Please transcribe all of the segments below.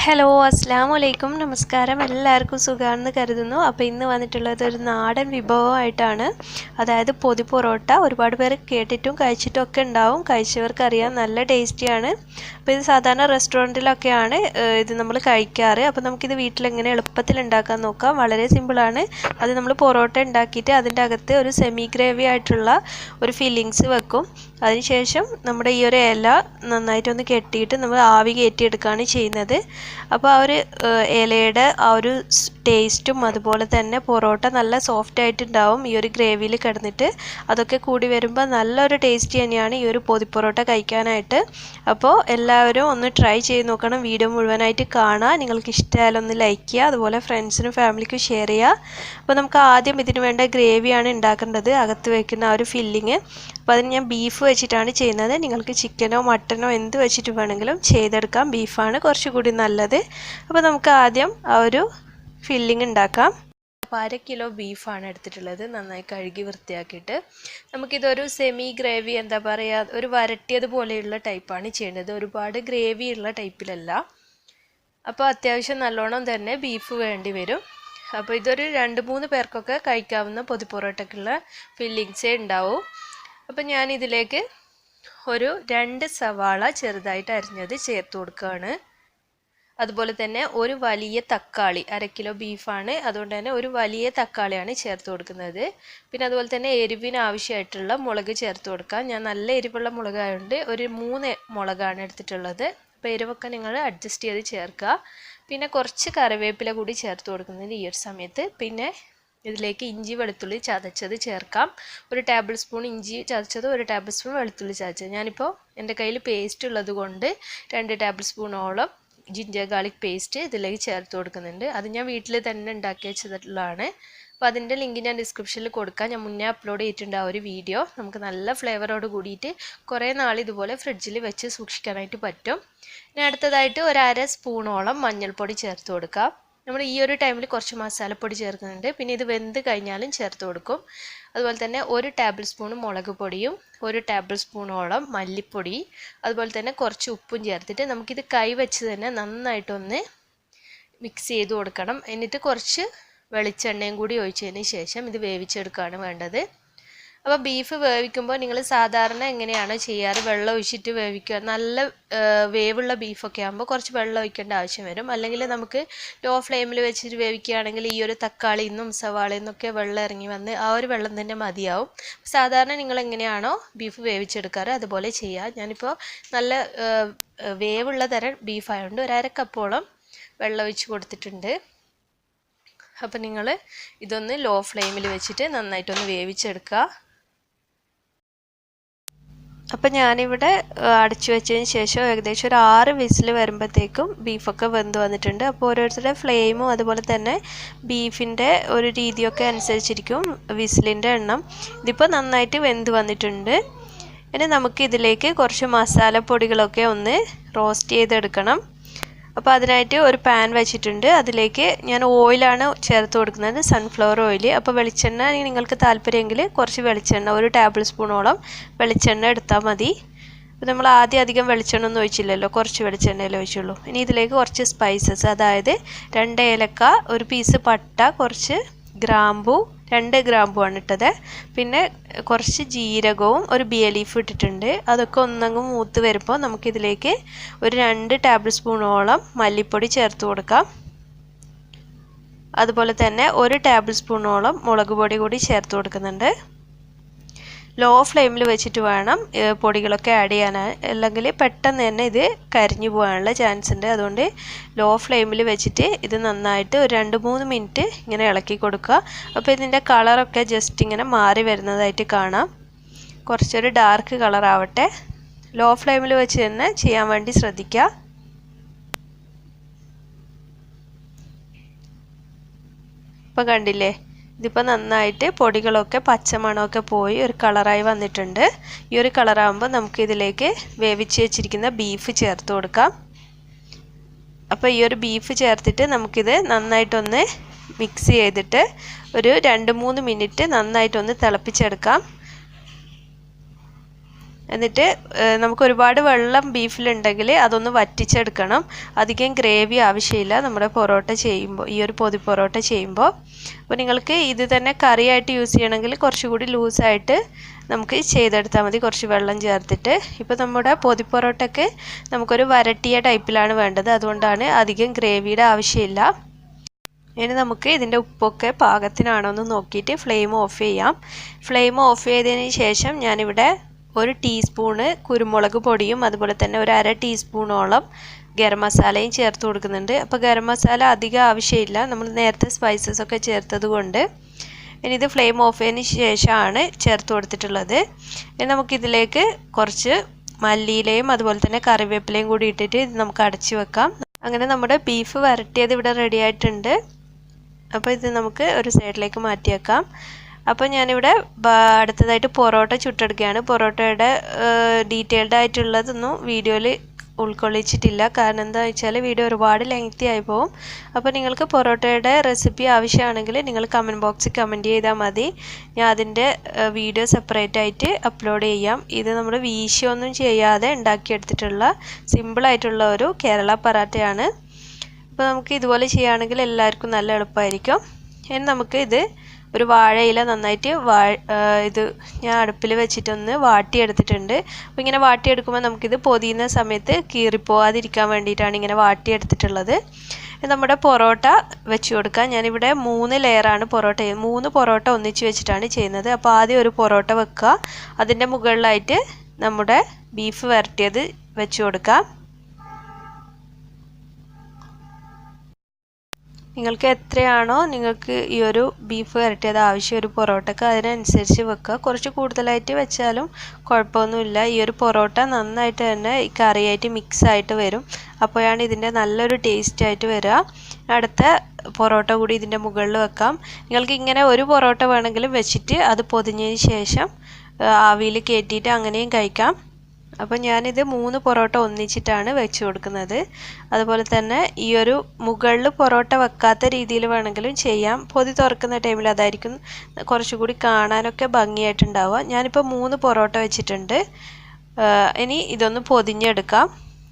Hello അസ്സലാമു അലൈക്കും നമസ്കാരം എല്ലാവർക്കും സുഖമാണെന്ന് കരുതുന്നു. അപ്പോൾ ഇന്ന് വന്നിട്ടുള്ളത് ഒരു നാടൻ വിഭവമായിട്ടാണ്. അതായത് പൊതി പൊറോട്ട. ഒരുപാട് പേർ കേട്ടിട്ടും കഴിച്ചിട്ടും ഒക്കെ ഉണ്ടാവും. കഴിച്ചവർക്കറിയാം നല്ല ടേസ്റ്റിയാണ്. അപ്പോൾ ഇത് സാധാരണ റെസ്റ്റോറൻറ്റിലൊക്കെയാണ് ഇത് നമ്മൾ കഴിക്കാറ്. അപ്പോൾ നമുക്കിത് വീട്ടിലെങ്ങനെ എളുപ്പത്തിൽ ഉണ്ടാക്കാൻ നോക്കാം. വളരെ സിമ്പിളാണ്. അത് നമ്മൾ പൊറോട്ട ഉണ്ടാക്കിയിട്ട് അതിൻ്റെ അകത്ത് ഒരു സെമി ഗ്രേവി ആയിട്ടുള്ള ഒരു ഫില്ലിങ്സ് വെക്കും. അതിനുശേഷം നമ്മുടെ ഈ ഒരു ഇല നന്നായിട്ടൊന്ന് കെട്ടിയിട്ട് നമ്മൾ ആവി കയറ്റിയെടുക്കുകയാണ് ചെയ്യുന്നത്. അപ്പോൾ ആ ഒരു ഇലയുടെ ആ ഒരു ടേസ്റ്റും അതുപോലെ തന്നെ പൊറോട്ട നല്ല സോഫ്റ്റ് ആയിട്ടുണ്ടാവും ഈ ഒരു ഗ്രേവിയിൽ കിടന്നിട്ട്. അതൊക്കെ കൂടി വരുമ്പോൾ നല്ലൊരു ടേസ്റ്റ് തന്നെയാണ് ഈ ഒരു പൊതി പൊറോട്ട കഴിക്കാനായിട്ട്. അപ്പോൾ എല്ലാവരും ഒന്ന് ട്രൈ ചെയ്ത് നോക്കണം. വീഡിയോ മുഴുവനായിട്ട് കാണുക. നിങ്ങൾക്ക് ഇഷ്ടമായാലും ഒന്ന് ലൈക്ക് ചെയ്യുക. അതുപോലെ ഫ്രണ്ട്സിനും ഫാമിലിക്കും ഷെയർ ചെയ്യുക. അപ്പോൾ നമുക്ക് ആദ്യം ഇതിന് വേണ്ട ഗ്രേവിയാണ് ഉണ്ടാക്കേണ്ടത്, അകത്ത് വയ്ക്കുന്ന ആ ഒരു ഫില്ലിങ്. അപ്പോൾ അതിന് ഞാൻ ബീഫ് വെച്ചിട്ടാണ് ചെയ്യുന്നത്. നിങ്ങൾക്ക് ചിക്കനോ മട്ടനോ എന്ത് വെച്ചിട്ട് വേണമെങ്കിലും ചെയ്തെടുക്കാം. ബീഫാണ് കുറച്ചുകൂടി നല്ലത്. അപ്പോൾ നമുക്ക് ആദ്യം ആ ഒരു ഫില്ലിങ് ഉണ്ടാക്കാം. അപ്പോൾ 1/2 കിലോ ബീഫാണ് എടുത്തിട്ടുള്ളത്. നന്നായി കഴുകി വൃത്തിയാക്കിയിട്ട് നമുക്കിതൊരു സെമി ഗ്രേവി, എന്താ പറയുക, ഒരു വരട്ടിയത് പോലെയുള്ള ടൈപ്പാണ് ചെയ്യേണ്ടത്. ഒരുപാട് ഗ്രേവി ഉള്ള ടൈപ്പിലല്ല. അപ്പോൾ അത്യാവശ്യം നല്ലോണം തന്നെ ബീഫ് വേണ്ടി വരും. അപ്പോൾ ഇതൊരു 2-3 പേർക്കൊക്കെ കഴിക്കാവുന്ന പൊതി പൊറോട്ടയ്ക്കുള്ള ഫില്ലിങ്സേ ഉണ്ടാവും. അപ്പോൾ ഞാൻ ഇതിലേക്ക് ഒരു 2 സവാള ചെറുതായിട്ട് അരിഞ്ഞത് ചേർത്ത് കൊടുക്കുകയാണ്. അതുപോലെ തന്നെ ഒരു വലിയ തക്കാളി, 1/2 കിലോ ബീഫാണ്, അതുകൊണ്ട് തന്നെ ഒരു വലിയ തക്കാളിയാണ് ചേർത്ത് കൊടുക്കുന്നത്. പിന്നെ അതുപോലെ തന്നെ എരിവിന് ആവശ്യമായിട്ടുള്ള മുളക് ചേർത്ത് കൊടുക്കാം. ഞാൻ നല്ല എരിവുള്ള മുളകായതുകൊണ്ട് ഒരു 3 മുളകാണ് എടുത്തിട്ടുള്ളത്. അപ്പോൾ എരിവൊക്കെ നിങ്ങൾ അഡ്ജസ്റ്റ് ചെയ്ത് ചേർക്കുക. പിന്നെ കുറച്ച് കറിവേപ്പില കൂടി ചേർത്ത് കൊടുക്കുന്നുണ്ട് ഈ ഒരു സമയത്ത്. പിന്നെ ഇതിലേക്ക് ഇഞ്ചി വെളുത്തുള്ളി ചതച്ചത് ചേർക്കാം. 1 ടേബിൾ സ്പൂൺ ഇഞ്ചി ചതച്ചത്, 1 ടേബിൾ സ്പൂൺ വെളുത്തുള്ളി ചതച്ചത്. ഞാനിപ്പോൾ എൻ്റെ കയ്യിൽ പേസ്റ്റ് ഉള്ളത് കൊണ്ട് 2 ടേബിൾ സ്പൂണോളം ജിഞ്ചർ പേസ്റ്റ് ഇതിലേക്ക് ചേർത്ത് കൊടുക്കുന്നുണ്ട്. അത് ഞാൻ വീട്ടിൽ തന്നെ ഉണ്ടാക്കി വെച്ചിട്ടുള്ളതാണ്. അപ്പോൾ അതിൻ്റെ ലിങ്ക് ഞാൻ ഡിസ്ക്രിപ്ഷനിൽ കൊടുക്കാം. ഞാൻ മുന്നേ അപ്ലോഡ് ചെയ്തിട്ടുണ്ട് ആ ഒരു വീഡിയോ. നമുക്ക് നല്ല ഫ്ലേവറോട് കൂടിയിട്ട് കുറേ നാൾ ഇതുപോലെ ഫ്രിഡ്ജിൽ വെച്ച് സൂക്ഷിക്കാനായിട്ട് പറ്റും. ഇനി അടുത്തതായിട്ട് 1/2 സ്പൂണോളം മഞ്ഞൾപ്പൊടി ചേർത്ത് കൊടുക്കാം. നമ്മൾ ഈ ഒരു ടൈമിൽ കുറച്ച് മസാലപ്പൊടി ചേർക്കുന്നുണ്ട്. പിന്നെ ഇത് വെന്ത് കഴിഞ്ഞാലും ചേർത്ത് കൊടുക്കും. അതുപോലെ തന്നെ 1 ടേബിൾ സ്പൂൺ മുളക് പൊടിയും 1 ടേബിൾ സ്പൂണോളം മല്ലിപ്പൊടി, അതുപോലെ തന്നെ കുറച്ച് ഉപ്പും ചേർത്തിട്ട് നമുക്കിത് കൈ വെച്ച് തന്നെ നന്നായിട്ടൊന്ന് മിക്സ് ചെയ്ത് കൊടുക്കണം. എന്നിട്ട് കുറച്ച് വെളിച്ചെണ്ണയും കൂടി ഒഴിച്ചതിന് ശേഷം ഇത് വേവിച്ചെടുക്കുകയാണ് വേണ്ടത്. അപ്പോൾ ബീഫ് വേവിക്കുമ്പോൾ നിങ്ങൾ സാധാരണ എങ്ങനെയാണോ ചെയ്യാറ്, വെള്ളം ഒഴിച്ചിട്ട് വേവിക്കുക. നല്ല വേവുള്ള ബീഫൊക്കെ ആകുമ്പോൾ കുറച്ച് വെള്ളം ഒഴിക്കേണ്ട ആവശ്യം വരും. അല്ലെങ്കിൽ നമുക്ക് ലോ ഫ്ലെയിമിൽ വെച്ചിട്ട് വേവിക്കുകയാണെങ്കിൽ ഈ ഒരു തക്കാളിയിൽ നിന്നും സവാളയിൽ നിന്നൊക്കെ വെള്ളം ഇറങ്ങി വന്ന് ആ ഒരു വെള്ളം തന്നെ മതിയാവും. സാധാരണ നിങ്ങൾ എങ്ങനെയാണോ ബീഫ് വേവിച്ചെടുക്കാറ് അതുപോലെ ചെയ്യുക. ഞാനിപ്പോൾ നല്ല വേവുള്ള തരം ബീഫായതുകൊണ്ട് 1/2 കപ്പോളം വെള്ളം ഒഴിച്ച് കൊടുത്തിട്ടുണ്ട്. അപ്പോൾ നിങ്ങൾ ഇതൊന്ന് ലോ ഫ്ലെയിമിൽ വെച്ചിട്ട് നന്നായിട്ടൊന്ന് വേവിച്ചെടുക്കുക. അപ്പം ഞാനിവിടെ അടച്ചു വെച്ചതിന് ശേഷം ഏകദേശം ഒരു 6 വിസിൽ വരുമ്പോഴത്തേക്കും ബീഫൊക്കെ വെന്ത് വന്നിട്ടുണ്ട്. അപ്പോൾ ഓരോരുത്തരുടെ ഫ്ലെയിമും അതുപോലെ തന്നെ ബീഫിൻ്റെ ഒരു രീതിയൊക്കെ അനുസരിച്ചിരിക്കും വിസിലിൻ്റെ എണ്ണം. ഇതിപ്പോൾ നന്നായിട്ട് വെന്ത് വന്നിട്ടുണ്ട്. ഇനി നമുക്ക് ഇതിലേക്ക് കുറച്ച് മസാലപ്പൊടികളൊക്കെ ഒന്ന് റോസ്റ്റ് ചെയ്തെടുക്കണം. അപ്പോൾ അതിനായിട്ട് ഒരു പാൻ വെച്ചിട്ടുണ്ട്. അതിലേക്ക് ഞാൻ ഓയിലാണ് ചേർത്ത് കൊടുക്കുന്നത്, സൺഫ്ലവർ ഓയിൽ. അപ്പോൾ വെളിച്ചെണ്ണ നിങ്ങൾക്ക് താല്പര്യമെങ്കിൽ കുറച്ച് വെളിച്ചെണ്ണ, 1 ടേബിൾ സ്പൂണോളം വെളിച്ചെണ്ണ എടുത്താൽ മതി. അപ്പോൾ നമ്മൾ ആദ്യം അധികം വെളിച്ചെണ്ണ ഒന്നും ഒഴിച്ചില്ലല്ലോ, കുറച്ച് വെളിച്ചെണ്ണയിൽ ഒഴിച്ചുള്ളൂ. ഇനി ഇതിലേക്ക് കുറച്ച് സ്പൈസസ്, അതായത് 2 ഏലക്ക, 1 പീസ് പട്ട, കുറച്ച് ഗ്രാമ്പൂ, 2 ഗ്രാമ്പുമാണ് ഇട്ടത്. പിന്നെ കുറച്ച് ജീരകവും 1 ബിയ ലീഫ് ഇട്ടിട്ടുണ്ട്. അതൊക്കെ ഒന്നങ്ങ് മൂത്ത് വരുമ്പോൾ നമുക്കിതിലേക്ക് ഒരു 2 ടേബിൾ സ്പൂണോളം മല്ലിപ്പൊടി ചേർത്ത് കൊടുക്കാം. അതുപോലെ തന്നെ 1 ടേബിൾ സ്പൂണോളം മുളക് പൊടി കൂടി ചേർത്ത് കൊടുക്കുന്നുണ്ട്. ലോ ഫ്ലെയിമിൽ വെച്ചിട്ട് വേണം പൊടികളൊക്കെ ആഡ് ചെയ്യാൻ, അല്ലെങ്കിൽ പെട്ടെന്ന് തന്നെ ഇത് കരിഞ്ഞു പോകാനുള്ള ചാൻസ് ഉണ്ട്. അതുകൊണ്ട് ലോ ഫ്ലെയിമിൽ വെച്ചിട്ട് ഇത് നന്നായിട്ട് ഒരു 2-3 മിനിറ്റ് ഇങ്ങനെ ഇളക്കി കൊടുക്കുക. അപ്പോൾ ഇതിൻ്റെ കളറൊക്കെ ജസ്റ്റ് ഇങ്ങനെ മാറി വരുന്നതായിട്ട് കാണാം. കുറച്ചൊരു ഡാർക്ക് കളർ ആവട്ടെ. ലോ ഫ്ലെയിമിൽ വെച്ച് തന്നെ ചെയ്യാൻ വേണ്ടി ശ്രദ്ധിക്കുക. ഇപ്പോൾ കണ്ടില്ലേ, ഇതിപ്പോൾ നന്നായിട്ട് പൊടികളൊക്കെ പച്ചമണമൊക്കെ പോയി ഒരു കളറായി വന്നിട്ടുണ്ട്. ഈ ഒരു കളറാകുമ്പോൾ നമുക്കിതിലേക്ക് വേവിച്ച് വെച്ചിരിക്കുന്ന ബീഫ് ചേർത്ത് കൊടുക്കാം. അപ്പോൾ ഈ ഒരു ബീഫ് ചേർത്തിട്ട് നമുക്കിത് നന്നായിട്ടൊന്ന് മിക്സ് ചെയ്തിട്ട് ഒരു 2-3 മിനിറ്റ് നന്നായിട്ടൊന്ന് തിളപ്പിച്ചെടുക്കാം. എന്നിട്ട് നമുക്ക് ഒരുപാട് വെള്ളം ബീഫിലുണ്ടെങ്കിൽ അതൊന്ന് വറ്റിച്ചെടുക്കണം. അധികം ഗ്രേവി ആവശ്യമില്ല നമ്മുടെ പൊറോട്ട ചെയ്യുമ്പോൾ, ഈ ഒരു പൊതി പൊറോട്ട ചെയ്യുമ്പോൾ. അപ്പോൾ നിങ്ങൾക്ക് ഇത് തന്നെ കറിയായിട്ട് യൂസ് ചെയ്യണമെങ്കിൽ കുറച്ചുകൂടി ലൂസായിട്ട് നമുക്ക് ചെയ്തെടുത്താൽ മതി, കുറച്ച് വെള്ളം ചേർത്തിട്ട്. ഇപ്പോൾ നമ്മുടെ പൊതി പൊറോട്ടയ്ക്ക് നമുക്കൊരു വരട്ടിയ ടൈപ്പിലാണ് വേണ്ടത്, അതുകൊണ്ടാണ് അധികം ഗ്രേവിയുടെ ആവശ്യമില്ല. ഇനി നമുക്ക് ഇതിൻ്റെ ഉപ്പൊക്കെ പാകത്തിനാണോ എന്ന് നോക്കിയിട്ട് ഫ്ലെയിം ഓഫ് ചെയ്യാം. ഫ്ലെയിം ഓഫ് ചെയ്തതിന് ശേഷം ഞാനിവിടെ 1 ടീസ്പൂണ് കുരുമുളക് പൊടിയും അതുപോലെ തന്നെ 1/2 ടീസ്പൂണോളം ഗരം മസാലയും ചേർത്ത് കൊടുക്കുന്നുണ്ട്. അപ്പോൾ ഗരം മസാല അധികം ആവശ്യമില്ല, നമ്മൾ നേരത്തെ സ്പൈസസ് ഒക്കെ ചേർത്തത് കൊണ്ട്. ഇനി ഇത് ഫ്ലെയിം ഓഫ് ചെയ്തതിന് ശേഷമാണ് ചേർത്ത് കൊടുത്തിട്ടുള്ളത്. ഇനി നമുക്കിതിലേക്ക് കുറച്ച് മല്ലിയിലയും അതുപോലെ തന്നെ കറിവേപ്പിലയും കൂടി ഇട്ടിട്ട് ഇത് നമുക്ക് അടച്ചു വെക്കാം. അങ്ങനെ നമ്മുടെ ബീഫ് വരട്ടിയത് ഇവിടെ റെഡി ആയിട്ടുണ്ട്. അപ്പോൾ ഇത് നമുക്ക് ഒരു സൈഡിലേക്ക് മാറ്റി വെക്കാം. അപ്പോൾ ഞാനിവിടെ അടുത്തതായിട്ട് പൊറോട്ട ചുട്ടെടുക്കുകയാണ്. പൊറോട്ടയുടെ ഡീറ്റെയിൽഡ് ആയിട്ടുള്ളതൊന്നും വീഡിയോയിൽ ഉൾക്കൊള്ളിച്ചിട്ടില്ല, കാരണം എന്താ വെച്ചാൽ വീഡിയോ ഒരുപാട് ലെങ്തി ആയി പോകും. അപ്പോൾ നിങ്ങൾക്ക് പൊറോട്ടയുടെ റെസിപ്പി ആവശ്യമാണെങ്കിൽ നിങ്ങൾ കമൻറ്റ് ബോക്സിൽ കമൻറ്റ് ചെയ്താൽ മതി, ഞാൻ അതിൻ്റെ വീഡിയോ സെപ്പറേറ്റ് ആയിട്ട് അപ്ലോഡ് ചെയ്യാം. ഇത് നമ്മൾ വീശിയൊന്നും ചെയ്യാതെ ഉണ്ടാക്കിയെടുത്തിട്ടുള്ള സിമ്പിളായിട്ടുള്ള ഒരു കേരള പറാത്തയാണ്. അപ്പോൾ നമുക്ക് ഇതുപോലെ ചെയ്യുകയാണെങ്കിൽ എല്ലാവർക്കും നല്ല എളുപ്പമായിരിക്കും. ഇനി നമുക്ക് ഇത് ഒരു വാഴയില നന്നായിട്ട് ഇത് ഞാൻ അടുപ്പിൽ വെച്ചിട്ടൊന്ന് വാട്ടിയെടുത്തിട്ടുണ്ട്. അപ്പോൾ ഇങ്ങനെ വാട്ടിയെടുക്കുമ്പോൾ നമുക്കിത് പൊതിയുന്ന സമയത്ത് കീറിപ്പോവാതിരിക്കാൻ വേണ്ടിയിട്ടാണ് ഇങ്ങനെ വാട്ടിയെടുത്തിട്ടുള്ളത്. നമ്മുടെ പൊറോട്ട വെച്ച് കൊടുക്കാം. ഞാനിവിടെ 3 ലെയറാണ് പൊറോട്ട, 3 പൊറോട്ട ഒന്നിച്ച് വെച്ചിട്ടാണ് ചെയ്യുന്നത്. അപ്പോൾ ആദ്യം ഒരു പൊറോട്ട വെക്കുക, അതിൻ്റെ മുകളിലായിട്ട് നമ്മുടെ ബീഫ് വരട്ടിയത് വെച്ച് കൊടുക്കാം. നിങ്ങൾക്ക് എത്രയാണോ നിങ്ങൾക്ക് ഈ ഒരു ബീഫ് വരട്ടിയത് ആവശ്യം ഒരു പൊറോട്ടക്ക്, അതിനനുസരിച്ച് വെക്കുക. കുറച്ച് കൂടുതലായിട്ട് വെച്ചാലും കുഴപ്പമൊന്നുമില്ല. ഈ ഒരു പൊറോട്ട നന്നായിട്ട് തന്നെ ഈ കറിയായിട്ട് മിക്സ് ആയിട്ട് വരും, അപ്പോഴാണ് ഇതിൻ്റെ നല്ലൊരു ടേസ്റ്റ് ആയിട്ട് വരിക. അടുത്ത പൊറോട്ട കൂടി ഇതിൻ്റെ മുകളിൽ വെക്കാം. നിങ്ങൾക്ക് ഇങ്ങനെ ഒരു പൊറോട്ട വേണമെങ്കിലും വെച്ചിട്ട് അത് പൊതിഞ്ഞതിന് ശേഷം ആവിയിൽ കയറ്റിയിട്ട് അങ്ങനെയും കഴിക്കാം. അപ്പോൾ ഞാനിത് 3 പൊറോട്ട ഒന്നിച്ചിട്ടാണ് വെച്ച് കൊടുക്കുന്നത്. അതുപോലെ തന്നെ ഈ ഒരു മുകളിൽ പൊറോട്ട വെക്കാത്ത രീതിയിൽ വേണമെങ്കിലും ചെയ്യാം. പൊതി തുറക്കുന്ന ടൈമിൽ അതായിരിക്കും കുറച്ചുകൂടി കാണാനൊക്കെ ഭംഗിയായിട്ടുണ്ടാവുക. ഞാനിപ്പോൾ 3 പൊറോട്ട വെച്ചിട്ടുണ്ട്. ഇനി ഇതൊന്ന് പൊതിഞ്ഞെടുക്കാം.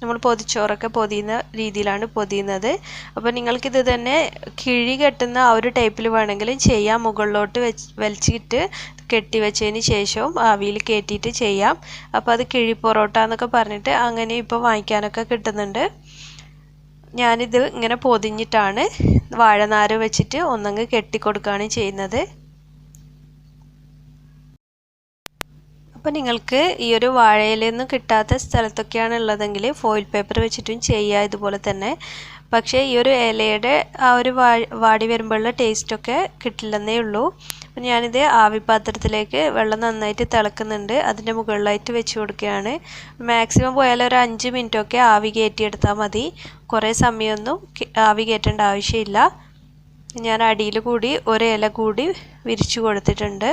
നമ്മൾ പൊതിച്ചോറൊക്കെ പൊതിയുന്ന രീതിയിലാണ് പൊതിയുന്നത്. അപ്പോൾ നിങ്ങൾക്കിത് തന്നെ കിഴി കെട്ടുന്ന ആ ഒരു ടൈപ്പിൽ വേണമെങ്കിലും ചെയ്യാം. മുകളിലോട്ട് വലിച്ചിട്ട് കെട്ടി വെച്ചതിന് ശേഷവും ആവിയിൽ കയറ്റിയിട്ട് ചെയ്യാം. അപ്പോൾ അത് കിഴി പൊറോട്ട എന്നൊക്കെ പറഞ്ഞിട്ട് അങ്ങനെ ഇപ്പോൾ വാങ്ങിക്കാനൊക്കെ കിട്ടുന്നുണ്ട്. ഞാനിത് ഇങ്ങനെ പൊതിഞ്ഞിട്ടാണ് വാഴനാര് വെച്ചിട്ട് ഒന്നങ്ങ് കെട്ടിക്കൊടുക്കുകയാണ് ചെയ്യുന്നത്. അപ്പോൾ നിങ്ങൾക്ക് ഈ ഒരു വാഴയിലൊന്നും കിട്ടാത്ത സ്ഥലത്തൊക്കെയാണ് ഉള്ളതെങ്കിൽ ഫോയിൽ പേപ്പർ വെച്ചിട്ടും ചെയ്യുക ഇതുപോലെ തന്നെ. പക്ഷേ ഈ ഒരു ഇലയുടെ ആ ഒരു വാടി വരുമ്പോഴുള്ള ടേസ്റ്റൊക്കെ കിട്ടില്ലെന്നേ ഉള്ളൂ. അപ്പോൾ ഞാനിത് ആവിപാത്രത്തിലേക്ക് വെള്ളം നന്നായിട്ട് തിളക്കുന്നുണ്ട്, അതിൻ്റെ മുകളിലായിട്ട് വെച്ച് കൊടുക്കുകയാണ്. മാക്സിമം പോയാൽ ഒരു 5 മിനിറ്റൊക്കെ ആവി കയറ്റിയെടുത്താൽ മതി, കുറേ സമയമൊന്നും ആവി കയറ്റേണ്ട ആവശ്യമില്ല. ഞാൻ അടിയിൽ കൂടി ഒരു ഇല കൂടി വിരിച്ചു കൊടുത്തിട്ടുണ്ട്.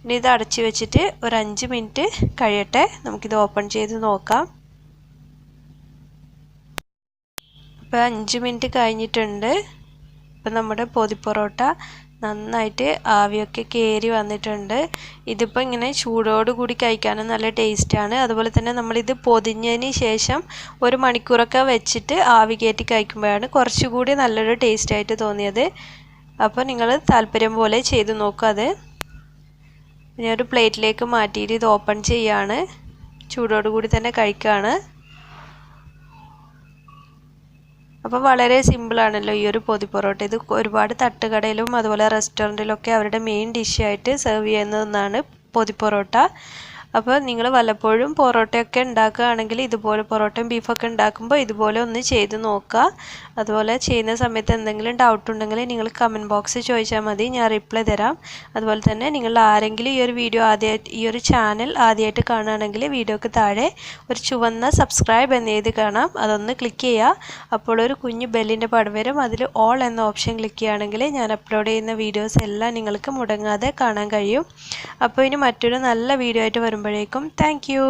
ഇനി ഇത് അടച്ച് വെച്ചിട്ട് ഒരു 5 മിനിറ്റ് കഴിയട്ടെ, നമുക്കിത് ഓപ്പൺ ചെയ്ത് നോക്കാം. അപ്പോൾ 5 മിനിറ്റ് കഴിഞ്ഞിട്ടുണ്ട്. ഇപ്പം നമ്മുടെ പൊതി പൊറോട്ട നന്നായിട്ട് ആവിയൊക്കെ കയറി വന്നിട്ടുണ്ട്. ഇതിപ്പോൾ ഇങ്ങനെ ചൂടോടുകൂടി കഴിക്കാനും നല്ല ടേസ്റ്റാണ്. അതുപോലെ തന്നെ നമ്മളിത് പൊതിഞ്ഞതിന് ശേഷം 1 മണിക്കൂറൊക്കെ വെച്ചിട്ട് ആവി കയറ്റി കഴിക്കുമ്പോഴാണ് കുറച്ചുകൂടി നല്ലൊരു ടേസ്റ്റായിട്ട് തോന്നിയത്. അപ്പോൾ നിങ്ങൾ താല്പര്യം പോലെ ചെയ്ത് നോക്കുക. അത് ഞാനൊരു പ്ലേറ്റിലേക്ക് മാറ്റിയിട്ട് ഇത് ഓപ്പൺ ചെയ്യാണ്, ചൂടോടുകൂടി തന്നെ കഴിക്കുകയാണ്. അപ്പോൾ വളരെ സിമ്പിളാണല്ലോ ഈ ഒരു പൊതി പൊറോട്ട. ഇത് ഒരുപാട് തട്ടുകടയിലും അതുപോലെ റെസ്റ്റോറൻറ്റിലൊക്കെ അവരുടെ മെയിൻ ഡിഷായിട്ട് സെർവ് ചെയ്യുന്ന ഒന്നാണ് പൊതി പൊറോട്ട. അപ്പോൾ നിങ്ങൾ വല്ലപ്പോഴും പൊറോട്ടയൊക്കെ ഉണ്ടാക്കുകയാണെങ്കിൽ ഇതുപോലെ പൊറോട്ടയും ബീഫൊക്കെ ഉണ്ടാക്കുമ്പോൾ ഇതുപോലെ ഒന്ന് ചെയ്ത് നോക്കുക. അതുപോലെ ചെയ്യുന്ന സമയത്ത് എന്തെങ്കിലും ഡൗട്ട് ഉണ്ടെങ്കിൽ നിങ്ങൾ കമൻറ്റ് ബോക്സിൽ ചോദിച്ചാൽ മതി, ഞാൻ റിപ്ലൈ തരാം. അതുപോലെ തന്നെ നിങ്ങൾ ആരെങ്കിലും ഈ ഒരു വീഡിയോ ഈ ഒരു ചാനൽ ആദ്യമായിട്ട് കാണുകയാണെങ്കിൽ വീഡിയോക്ക് താഴെ ഒരു ചുവന്ന സബ്സ്ക്രൈബ് എന്ന് എഴുതി കാണാം, അതൊന്ന് ക്ലിക്ക് ചെയ്യുക. അപ്പോൾ ഒരു കുഞ്ഞു ബെല്ലിൻ്റെ പടം വരും, അതിൽ ഓൾ എന്ന ഓപ്ഷൻ ക്ലിക്ക് ചെയ്യുകയാണെങ്കിൽ ഞാൻ അപ്ലോഡ് ചെയ്യുന്ന വീഡിയോസ് എല്ലാം നിങ്ങൾക്ക് മുടങ്ങാതെ കാണാൻ കഴിയും. അപ്പോൾ ഇനി മറ്റൊരു നല്ല വീഡിയോ ആയിട്ട് വരുമ്പോഴേക്കും താങ്ക് യു.